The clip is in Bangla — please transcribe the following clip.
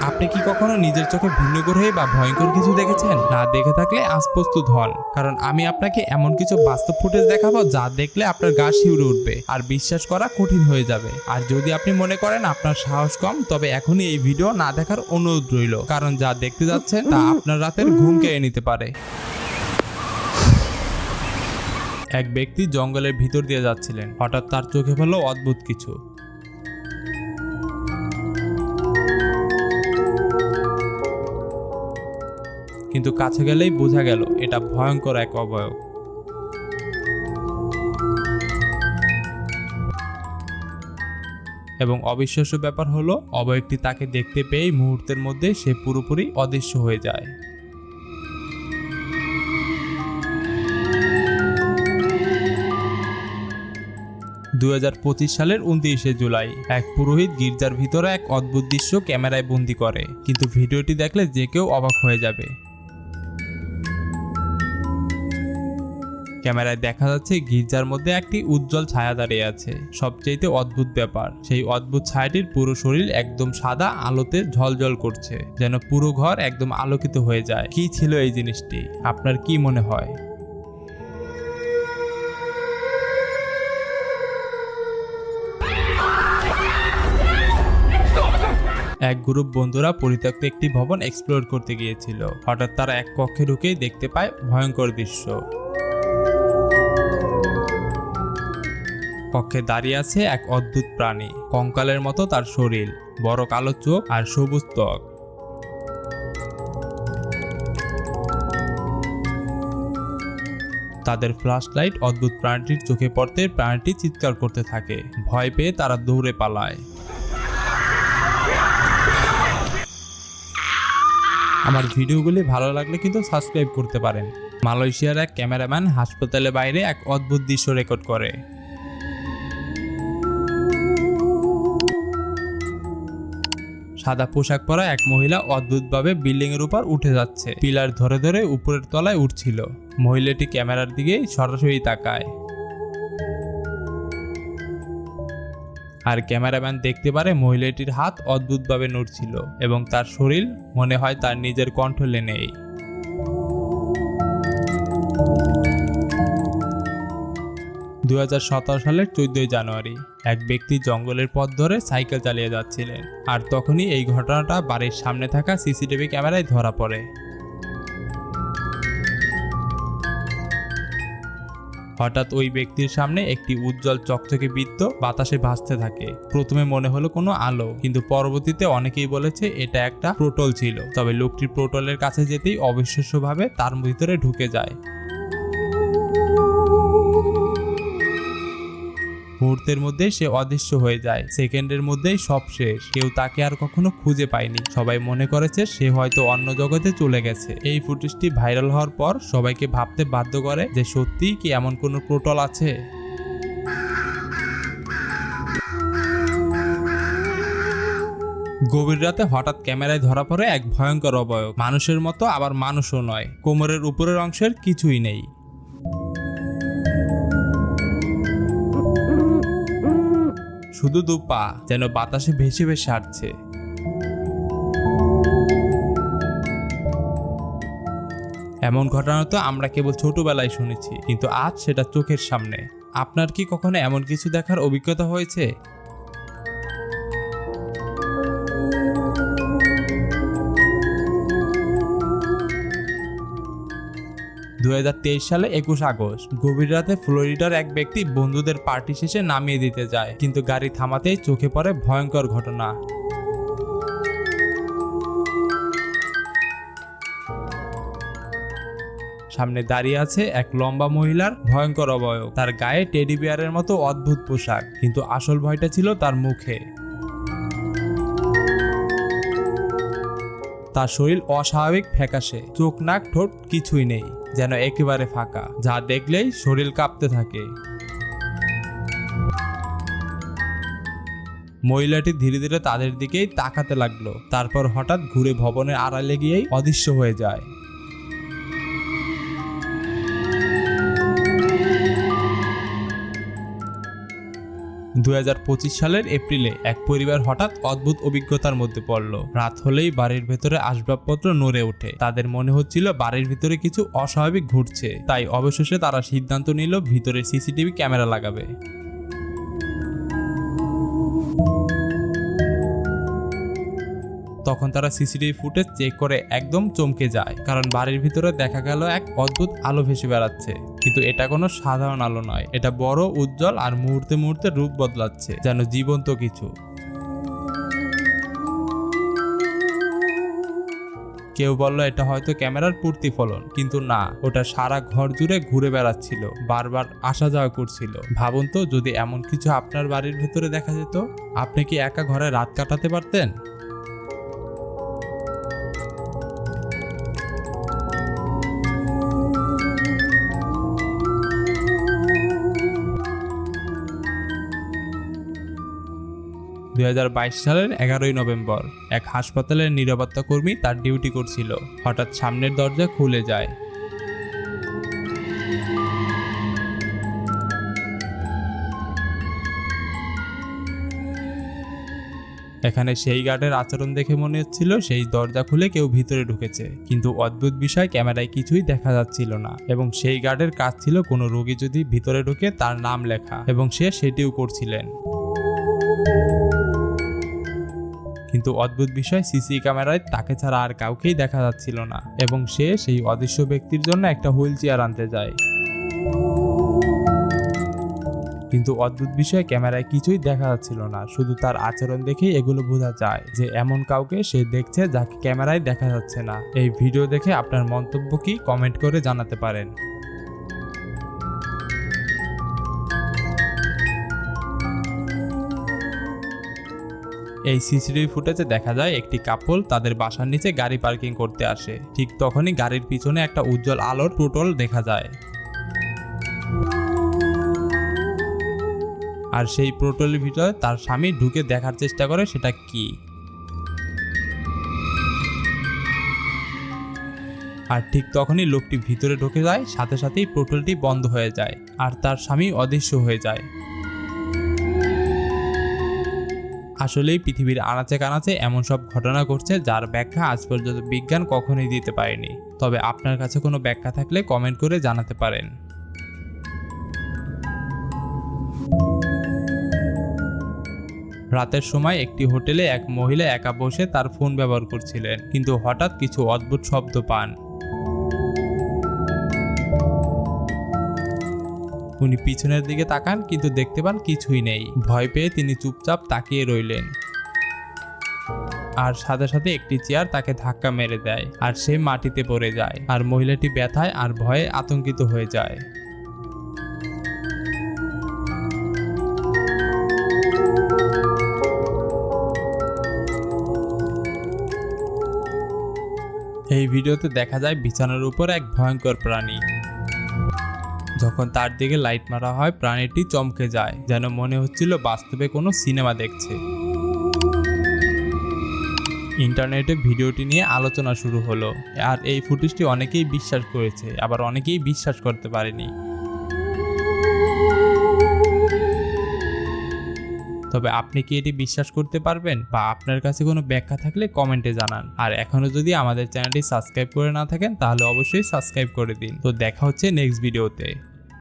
আপনি কি কখনো নিজের চোখে ভিন্ন গ্রহে বা ভয়ঙ্কর কিছু দেখেছেন? না দেখে থাকলে আজ প্রস্তুত হন, কারণ আমি আপনাকে এমন কিছু বাস্তব ফুটেজ দেখাবো যা দেখলে আপনার গা শিউরে উঠবে আর বিশ্বাস করা কঠিন হয়ে যাবে। আর যদি আপনি মনে করেন আপনার সাহস কম, তবে এখনই এই ভিডিও না দেখার অনুরোধ রইল, কারণ যা দেখতে যাচ্ছেন তা আপনার রাতের ঘুম কেড়ে নিতে পারে। এক ব্যক্তি জঙ্গলের ভিতর দিয়ে যাচ্ছিলেন। হঠাৎ তার চোখে পড়ল অদ্ভুত কিছু। কিন্তু কাছে গেলেই বোঝা গেল এটা ভয়ঙ্কর এক অবয়ব। এবং অবিশ্বাস্য ব্যাপার হলো, অবয়বটি তাকে দেখতে পেয়েই মুহূর্তের মধ্যে সে পুরোপুরি অদৃশ্য হয়ে যায়। সালের 29 জুলাই এক পুরোহিত গির্জার ভিতরে এক অদ্ভুত দৃশ্য ক্যামেরায় বন্দি করে, কিন্তু ভিডিওটি দেখলে যে কেউ অবাক হয়ে যাবে। ক্যামেরায় দেখা যাচ্ছে গির্জার মধ্যে একটি উজ্জ্বল ছায়া দাঁড়িয়ে আছে। সবচেয়ে অদ্ভুত ব্যাপার, সেই অদ্ভুত ছায়াটির পুরো শরীর একদম সাদা আলোতে ঝলঝল করছে, যেন পুরো ঘর একদম আলোকিত হয়ে যায়। কি ছিল এই জিনিসটি? আপনার কি মনে হয়? এক গ্রুপ বন্ধুরা পরিত্যক্ত একটি ভবন এক্সপ্লোর করতে গিয়েছিল। হঠাৎ তারা এক কক্ষে ঢুকেই দেখতে পায় ভয়ঙ্কর দৃশ্য। কক্ষে দাঁড়িয়ে আছে এক অদ্ভুত প্রাণী, কঙ্কালের মতো তার শরীর, বড় কালো চোখ আর সবুজ ত্বক। তাদের ফ্ল্যাশ লাইট অদ্ভুত প্রাণীটির চোখে পড়তে প্রাণীটি চিৎকার করতে থাকে। ভয় পেয়ে তারা দৌড়ে পালায়। আমার ভিডিওগুলি ভালো লাগলে কিন্তু সাবস্ক্রাইব করতে পারেন। মালয়েশিয়ার এক ক্যামেরাম্যান হাসপাতালের বাইরে এক অদ্ভুত দৃশ্য রেকর্ড করে। সাদা পোশাক পরা এক মহিলা অদ্ভুতভাবে বিল্ডিং এর উপর উঠে যাচ্ছে, পিলার ধরে ধরে উপরের তলায় উঠছিল। মহিলাটি ক্যামেরার দিকে সরাসরি তাকায়, আর ক্যামেরাম্যান দেখতে পারে মহিলাটির হাত অদ্ভুতভাবে নড়ছিল এবং তার শরীর মনে হয় তার নিজের কন্ট্রোলে নেই। সালের 14 জানুয়ারি এক ব্যক্তি জঙ্গলের পথ ধরে সাইকেল চালিয়ে যাচ্ছিলেন, আর তখনই এই ঘটনাটা বাড়ির সামনে থাকা সিসিটিভি ক্যামেরায় ধরা পড়ে। হঠাৎ ওই ব্যক্তির সামনে একটি উজ্জ্বল চকচকে বৃত্ত বাতাসে ভাসতে থাকে। প্রথমে মনে হলো কোনো আলো, কিন্তু পরবর্তীতে অনেকেই বলেছে এটা একটা পোর্টাল ছিল। তবে লোকটি পোর্টালের কাছে যেতেই অবিশ্বাস্যভাবে তার ভিতরে ঢুকে যায়। মুহূর্তের মধ্যে সে অদৃশ্য হয়ে যায়। সেকেন্ডের মধ্যেই সব শেষ। কেউ তাকে আর কখনো খুঁজে পায়নি। সবাই মনে করেছে সে হয়তো অন্য জগতে চলে গেছে। এই ফুটেজটি ভাইরাল হওয়ার পর সবাইকে ভাবতে বাধ্য করে যে সত্যিই কি এমন কোনো পোর্টাল আছে। গভীর রাতে হঠাৎ ক্যামেরায় ধরা পড়ে এক ভয়ঙ্কর অবয়ব। মানুষের মতো, আবার মানুষও নয়। কোমরের উপরের অংশের কিছুই নেই। শুধু দু পা যেন বাতাসে ভেসে ভেসে হাঁটছে। এমন ঘটনা তো আমরা কেবল ছোটবেলায় শুনেছি, কিন্তু আজ সেটা চোখের সামনে। আপনার কি কখনো এমন কিছু দেখার অভিজ্ঞতা হয়েছে? 2023 সালে 21 আগস্ট গভীর রাতে ফ্লোরিডার এক ব্যক্তি বন্ধুদের পার্টি শেষে নামিয়ে দিতে যায়, কিন্তু গাড়ি থামাতেই চোখে পড়ে ভয়ঙ্কর ঘটনা। সামনে দাঁড়িয়ে আছে এক লম্বা মহিলার ভয়ঙ্কর অবয়ব। তার গায়ে টেডি বিয়ারের মতো অদ্ভুত পোশাক, কিন্তু আসল ভয়টা ছিল তার মুখে। তার শরীর অস্বাভাবিক ফ্যাকাশে, চোখ নাক ঠোঁট কিছুই নেই, যেন একেবারে ফাঁকা, যা দেখলেই শরীর কাঁপতে থাকে। মহিলাটি ধীরে ধীরে তাদের দিকেই তাকাতে লাগলো, তারপর হঠাৎ ঘুরে ভবনের আড়ালে গিয়েই অদৃশ্য হয়ে যায়। 2025 সালের এপ্রিলে এক পরিবার হঠাৎ অদ্ভুত অভিজ্ঞতার মধ্যে পড়ল। রাত হলেই বাড়ির ভেতরে আসবাবপত্র নড়ে ওঠে। তাদের মনে হচ্ছিল বাড়ির ভিতরে কিছু অস্বাভাবিক ঘটছে। তাই অবশেষে তারা সিদ্ধান্ত নিল ভিতরে সিসিটিভি ক্যামেরা লাগাবে। তখন তারা সিসিটিভি ফুটেজ চেক করে একদম চমকে যায়, কারণ বাড়ির ভিতরে দেখা গেল এক অদ্ভুত আলো ভেসে বেড়াচ্ছে। কিন্তু এটা কোনো সাধারণ আলো নয়, এটা বড়, উজ্জ্বল আর মুহূর্তে মুহূর্তে রূপ বদলাচ্ছে, যেন জীবন্ত কিছু। কেউ বলল এটা হয়তো ক্যামেরার প্রতিফলন, কিন্তু না, ওটা সারা ঘর জুড়ে ঘুরে বেড়াচ্ছিল, বারবার আসা যাওয়া করছিল। ভাবুন তো, যদি এমন কিছু আপনার বাড়ির ভেতরে দেখা যেত, আপনি কি একা ঘরে রাত কাটাতে পারতেন? সালের 11ই নভেম্বর এক হাসপাতালের নিরাপত্তা কর্মী তার ডিউটি করছিল। হঠাৎ সামনের দরজা খুলে যায়। এখানে সেই গার্ডের আচরণ দেখে মনে হচ্ছিল সেই দরজা খুলে কেউ ভিতরে ঢুকেছে। কিন্তু অদ্ভুত বিষয়, ক্যামেরায় কিছুই দেখা যাচ্ছিল না, এবং সেই গার্ডের কাজ ছিল কোনো রোগী যদি ভিতরে ঢুকে তার নাম লেখা, এবং সে সেটিও করছিলেন। কিন্তু অদ্ভুত বিষয়, সিসি ক্যামেরায় তাকে ছাড়া আর কাউকেই দেখা যাচ্ছিল না, এবং সে সেই অদৃশ্য ব্যক্তির জন্য একটা হুইল চেয়ার আনতে যায়। কিন্তু অদ্ভুত বিষয়, ক্যামেরায় কিছুই দেখা যাচ্ছিল না, শুধু তার আচরণ দেখেই এগুলো বোঝা যায় যে এমন কাউকে সে দেখছে যাকে ক্যামেরায় দেখা যাচ্ছে না। এই ভিডিও দেখে আপনার মন্তব্য কি কমেন্ট করে জানাতে পারেন। এই সিসিটিভি ফুটেজে দেখা যায় একটি কাপল তাদের বাসার নিচে গাড়ি পার্কিং করতে আসে। ঠিক তখনই গাড়ির পিছনে একটা উজ্জ্বল আলোর প্রোটল দেখা যায়, আর সেই প্রোটলের ভিতরে তার স্বামী ঢুকে দেখার চেষ্টা করে সেটা কি। আর ঠিক তখনই লোকটি ভিতরে ঢুকে যায়, সাথে সাথেই প্রোটলটি বন্ধ হয়ে যায়, আর তার স্বামী অদৃশ্য হয়ে যায়। আসলেই পৃথিবীর আনাচে কানাচে এমন সব ঘটনা ঘটছে যার ব্যাখ্যা আজ পর্যন্ত বিজ্ঞান কখনোই দিতে পারেনি। তবে আপনার কাছে কোনো ব্যাখ্যা থাকলে কমেন্ট করে জানাতে পারেন। রাতের সময় একটি হোটেলে এক মহিলা একা বসে তার ফোন ব্যবহার করছিলেন, কিন্তু হঠাৎ কিছু অদ্ভুত শব্দ পান। উনি পিছনের দিকে তাকান, কিন্তু দেখতে পান কিছুই নেই। ভয় পেয়ে তিনি চুপচাপ তাকিয়ে রইলেন, আর সাথে সাথে একটি চেয়ার তাকে ধাক্কা মেরে দেয়, আর সে মাটিতে পড়ে যায়। আর মহিলাটি ব্যথায় আর ভয়ে আতঙ্কিত হয়ে যায়। এই ভিডিওতে দেখা যায় বিছানার উপর এক ভয়ঙ্কর প্রাণী। যখন তার দিকে লাইট মারা হয়, প্রাণীটি চমকে যায়, যেন মনে হচ্ছিল বাস্তবে কোনো সিনেমা দেখছে। ইন্টারনেটে ভিডিওটি নিয়ে আলোচনা শুরু হলো, আর এই ফুটেজটি অনেকেই বিশ্বাস করেছে, আবার অনেকেই বিশ্বাস করতে পারেনি। তবে আপনি কি এটি বিশ্বাস করতে পারবেন, বা আপনার কাছে কোনো ব্যাখ্যা থাকলে কমেন্টে জানান। আর এখনো যদি আমাদের চ্যানেলটি সাবস্ক্রাইব করে না থাকেন, তাহলে অবশ্যই সাবস্ক্রাইব করে দিন। তো দেখা হচ্ছে নেক্সট ভিডিওতে।